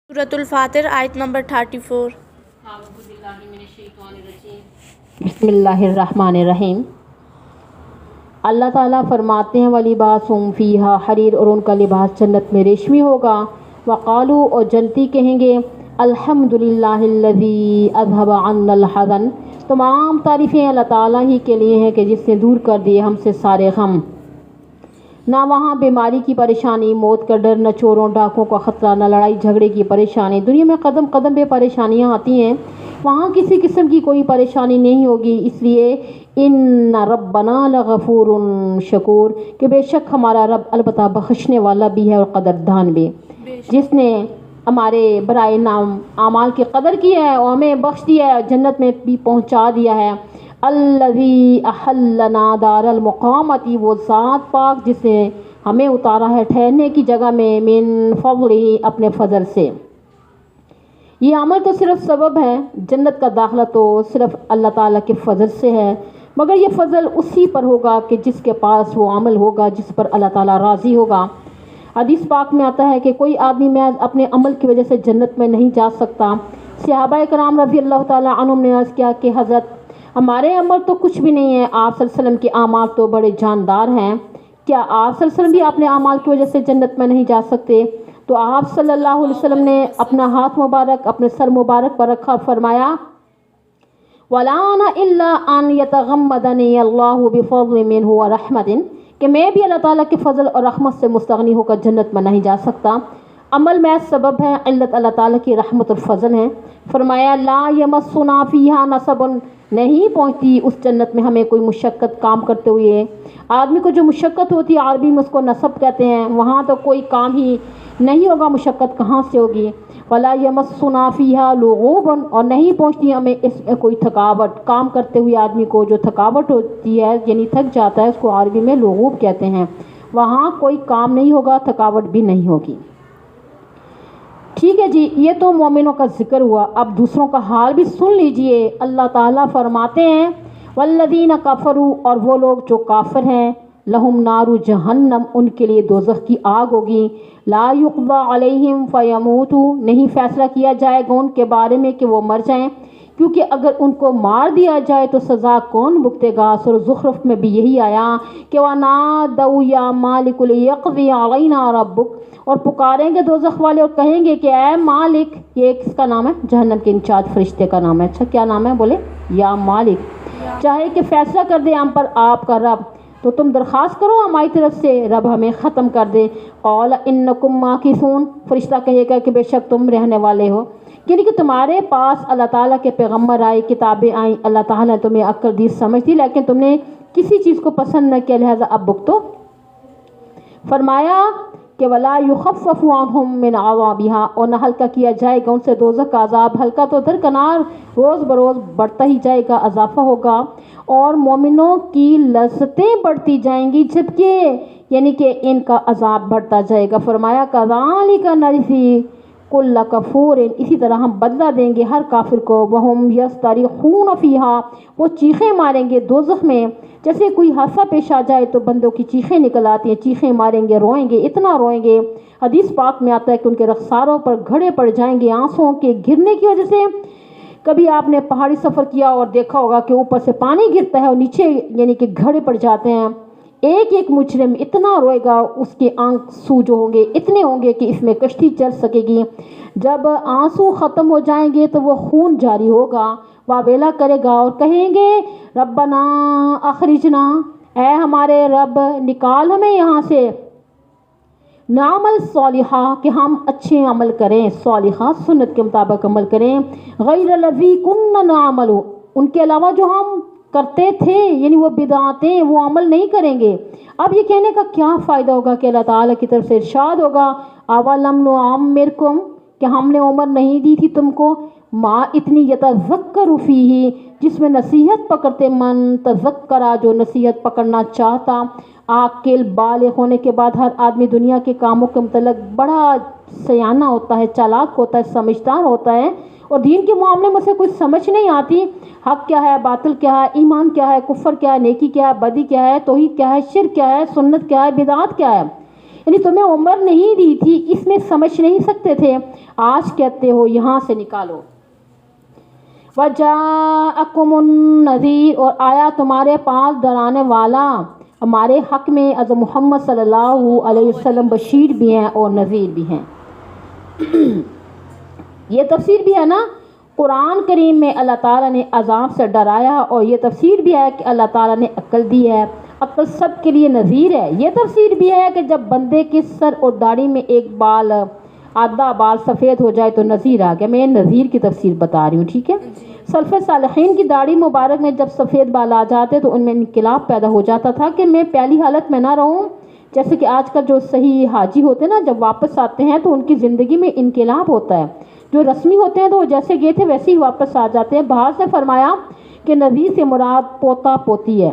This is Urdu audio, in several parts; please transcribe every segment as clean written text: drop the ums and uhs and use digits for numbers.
سورۃ الفاتر آیت نمبر 34۔ بسم اللہ الرحمن الرحیم۔ اللہ تعالیٰ فرماتے ہیں وَلِبَاسُهُمْ فِيهَا حریر، اور ان کا لباس جنت میں ریشمی ہوگا۔ وَقَالُوا، اور جنتی کہیں گے الحمدللہ الذی اذھب عنا الحزن، تمام تعریفیں اللہ تعالیٰ ہی کے لیے ہیں کہ جس نے دور کر دیے ہم سے سارے غم۔ نہ وہاں بیماری کی پریشانی، موت کا ڈر، نہ چوروں ڈاکوں کا خطرہ، نہ لڑائی جھگڑے کی پریشانی۔ دنیا میں قدم قدم پہ پریشانیاں آتی ہیں، وہاں کسی قسم کی کوئی پریشانی نہیں ہوگی۔ اس لیے ان ربنا لغفور شکور، کہ بے شک ہمارا رب البتہ بخشنے والا بھی ہے اور قدردان بھی، جس نے ہمارے برائے نام اعمال کی قدر کی ہے اور ہمیں بخش دیا ہے، جنت میں بھی پہنچا دیا ہے۔ الذی احلنا دار المقامت، وہ ذات پاک جس نے ہمیں اتارا ہے ٹھہرنے کی جگہ میں، من فضلہ، اپنے فضل سے۔ یہ عمل تو صرف سبب ہے، جنت کا داخلہ تو صرف اللہ تعالیٰ کے فضل سے ہے، مگر یہ فضل اسی پر ہوگا کہ جس کے پاس وہ عمل ہوگا جس پر اللہ تعالیٰ راضی ہوگا۔ حدیث پاک میں آتا ہے کہ کوئی آدمی محض اپنے عمل کی وجہ سے جنت میں نہیں جا سکتا۔ صحابہ کرام رضی اللہ تعالیٰ عنہم نے عرض کیا کہ حضرت، ہمارے عمل تو کچھ بھی نہیں ہے، آپ صلی اللہ علیہ وسلم کے اعمال تو بڑے جاندار ہیں، کیا آپ صلی اللہ علیہ وسلم بھی اپنے اعمال کی وجہ سے جنت میں نہیں جا سکتے؟ تو آپ صلی اللہ علیہ وسلم نے اپنا ہاتھ مبارک اپنے سر مبارک پر رکھا اور فرمایا وَلَا أَنَا إِلَّا أَن يَتَغَمَّدَنِي اللَّهُ بِفَضْلٍ مِّنْهُ وَرَحْمَةٍ، کہ میں بھی اللہ تعالیٰ کے فضل اور رحمت سے مستغنی ہو کر جنت میں نہیں جا سکتا۔ عمل میں سبب ہے، علت اللہ تعالیٰ کی رحمت اور فضل ہے۔ فرمایا لا یمسنا فیہا نصب، نہیں پہنچتی اس جنت میں ہمیں کوئی مشقت کام کرتے ہوئے۔ آدمی کو جو مشقت ہوتی ہے عربی میں اس کو نصب کہتے ہیں، وہاں تو کوئی کام ہی نہیں ہوگا، مشقت کہاں سے ہوگی۔ ولا یمسنا فیہا لغوب، اور نہیں پہنچتی ہمیں اس میں کوئی تھکاوٹ، کام کرتے ہوئے آدمی کو جو تھکاوٹ ہوتی ہے یعنی تھک جاتا ہے، اس کو عربی میں لغوب کہتے ہیں۔ وہاں کوئی کام نہیں ہوگا، تھکاوٹ بھی نہیں ہوگی۔ ٹھیک ہے جی، یہ تو مومنوں کا ذکر ہوا، اب دوسروں کا حال بھی سن لیجئے۔ اللہ تعالیٰ فرماتے ہیں والذین کفروا، اور وہ لوگ جو کافر ہیں، لہم نار جہنم، ان کے لیے دوزخ کی آگ ہوگی، لا یقضی علیہم فیموتوا، نہیں فیصلہ کیا جائے گا ان کے بارے میں کہ وہ مر جائیں، کیونکہ اگر ان کو مار دیا جائے تو سزا کون بھگتے گا۔ سورہ زخرف میں بھی یہی آیا کہ وَنَادَوْا يَا مَالِكُ لِيَقْضِيَ عَلَيْنَا رَبُّكَ، اور پکاریں گے دوزخ والے اور کہیں گے کہ اے مالک، یہ کس کا نام ہے؟ جہنم کے انچارج فرشتے کا نام ہے۔ اچھا کیا نام ہے؟ بولے یا مالک، چاہے کہ فیصلہ کر دے ہم پر آپ کا رب، تو تم درخواست کرو ہماری طرف سے رب ہمیں ختم کر دے۔ قال انکم ماکثون، فرشتہ کہے گا کہ بے شک تم رہنے والے ہو، یعنی کہ تمہارے پاس اللہ تعالیٰ کے پیغمبر آئے، کتابیں آئیں، اللہ تعالیٰ نے تمہیں عقل دی، سمجھ دی، لیکن تم نے کسی چیز کو پسند نہ کیا، لہذا اب بھگتو۔ فرمایا کہ ولا یخفف عنہم من عذابها، اور نہ ہلکا کیا جائے گا ان سے دوزخ کا عذاب، ہلکا تو درکنار روز بروز بڑھتا ہی جائے گا، اضافہ ہوگا، اور مومنوں کی لذتیں بڑھتی جائیں گی، جبکہ یعنی کہ ان کا عذاب بڑھتا جائے گا۔ فرمایا کذالک نجزی کل کفور، اسی طرح ہم بدلہ دیں گے ہر کافر کو، وہم یصطرخون فیہا، وہ چیخیں ماریں گے دوزخ میں، جیسے کوئی حادثہ پیش آ جائے تو بندوں کی چیخیں نکل آتی ہیں، چیخیں ماریں گے، روئیں گے، اتنا روئیں گے۔ حدیث پاک میں آتا ہے کہ ان کے رخساروں پر گھڑے پڑ جائیں گے آنسوؤں کے گرنے کی وجہ سے۔ کبھی آپ نے پہاڑی سفر کیا اور دیکھا ہوگا کہ اوپر سے پانی گرتا ہے اور نیچے یعنی کہ گھڑے پڑ جاتے ہیں، ایک ایک مجرم اتنا روئے گا، اس کے آنسو جو ہوں گے اتنے ہوں گے کہ اس میں کشتی چل سکے گی۔ جب آنسو ختم ہو جائیں گے تو وہ خون جاری ہوگا، واویلا کرے گا اور کہیں گے ربنا اخرجنا، اے ہمارے رب نکال ہمیں یہاں سے، نعمل صالحہ، کہ ہم اچھے عمل کریں، صالحہ سنت کے مطابق عمل کریں، غیر الذی کننا نعمل، ان کے علاوہ جو ہم کرتے تھے یعنی وہ بدعتیں، وہ عمل نہیں کریں گے۔ اب یہ کہنے کا کیا فائدہ ہوگا کہ اللہ تعالیٰ کی طرف سے ارشاد ہوگا اولم نعمرکم، کہ ہم نے عمر نہیں دی تھی تم کو، ما اتنی یتذکر فیہ، جس میں نصیحت پکڑتے، من تذکرہ، جو نصیحت پکڑنا چاہتا۔ عاقل بالغ ہونے کے بعد ہر آدمی دنیا کے کاموں کے متعلق بڑا سیانہ ہوتا ہے، چالاک ہوتا ہے، سمجھدار ہوتا ہے، اور دین کے معاملے میں سے کچھ سمجھ نہیں آتی، حق کیا ہے، باطل کیا ہے، ایمان کیا ہے، کفر کیا ہے، نیکی کیا ہے، بدی کیا ہے، توحید کیا ہے، شرک کیا ہے، سنت کیا ہے، بدعت کیا ہے۔ یعنی تمہیں عمر نہیں دی تھی، اس میں سمجھ نہیں سکتے تھے، آج کہتے ہو یہاں سے نکالو۔ وَجَاءَكُمُ النَّذِيرُ، اور آیا تمہارے پاس ڈرانے والا ہمارے حق میں، حضرت محمد صلی اللہ علیہ وسلم بشیر بھی ہیں اور نذیر بھی ہیں۔ یہ تفسیر بھی ہے نا، قرآن کریم میں اللہ تعالیٰ نے عذاب سے ڈرایا، اور یہ تفسیر بھی ہے کہ اللہ تعالیٰ نے عقل دی ہے، عقل سب کے لیے نذیر ہے۔ یہ تفسیر بھی ہے کہ جب بندے کے سر اور داڑھی میں ایک بال، آدھا بال سفید ہو جائے تو نذیر آ گیا۔ میں نذیر کی تفسیر بتا رہی ہوں، ٹھیک ہے۔ سلف صالحین کی داڑھی مبارک میں جب سفید بال آ جاتے تو ان میں انقلاب پیدا ہو جاتا تھا کہ میں پہلی حالت میں نہ رہوں، جیسے کہ آج کل جو صحیح حاجی ہوتے ہیں نا، جب واپس آتے ہیں تو ان کی زندگی میں انقلاب ہوتا ہے، جو رسمی ہوتے ہیں تو وہ جیسے گئے تھے ویسے ہی واپس آ جاتے ہیں۔ بعض نے فرمایا کہ نذیر سے مراد پوتا پوتی ہے،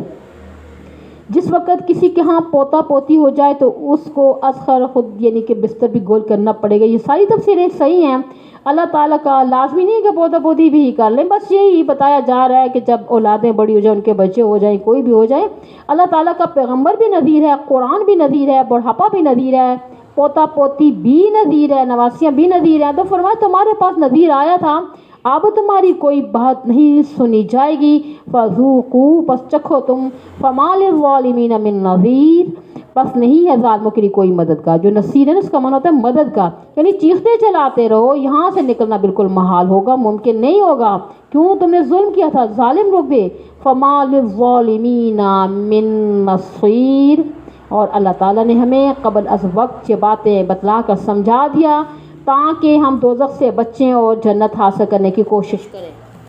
جس وقت کسی کے ہاں پوتا پوتی ہو جائے تو اس کو اصغر خود یعنی کہ بستر بھی گول کرنا پڑے گا۔ یہ ساری تفسیریں صحیح ہیں، اللہ تعالیٰ کا لازمی نہیں کہ پوتا پوتی بھی ہی کر لیں، بس یہی بتایا جا رہا ہے کہ جب اولادیں بڑی ہو جائیں، ان کے بچے ہو جائیں، کوئی بھی ہو جائے، اللہ تعالیٰ کا پیغمبر بھی نذیر ہے، قرآن بھی نذیر ہے، بڑھاپا بھی نذیر ہے، پوتا پوتی بھی نذیر ہے، نواسیاں بھی نذیر ہیں۔ تو فرمایا تمہارے پاس نذیر آیا تھا، اب تمہاری کوئی بات نہیں سنی جائے گی، فذوقوا، پس چکھو تم، فما للظالمین من نذیر، بس نہیں ہے ظالموں کے لیے کوئی مددگار۔ جو نصیر ہے نا، اس کا معنی ہوتا ہے مددگار، یعنی چیختے چلاتے رہو، یہاں سے نکلنا بالکل محال ہوگا، ممکن نہیں ہوگا، کیوں تم نے ظلم کیا تھا، ظالم لوگ بھی۔ فما للظالمین من نصیر، اور اللہ تعالیٰ نے ہمیں قبل از وقت یہ باتیں بتلا کر سمجھا دیا تاکہ ہم دوزخ سے بچیں اور جنت حاصل کرنے کی کوشش کریں۔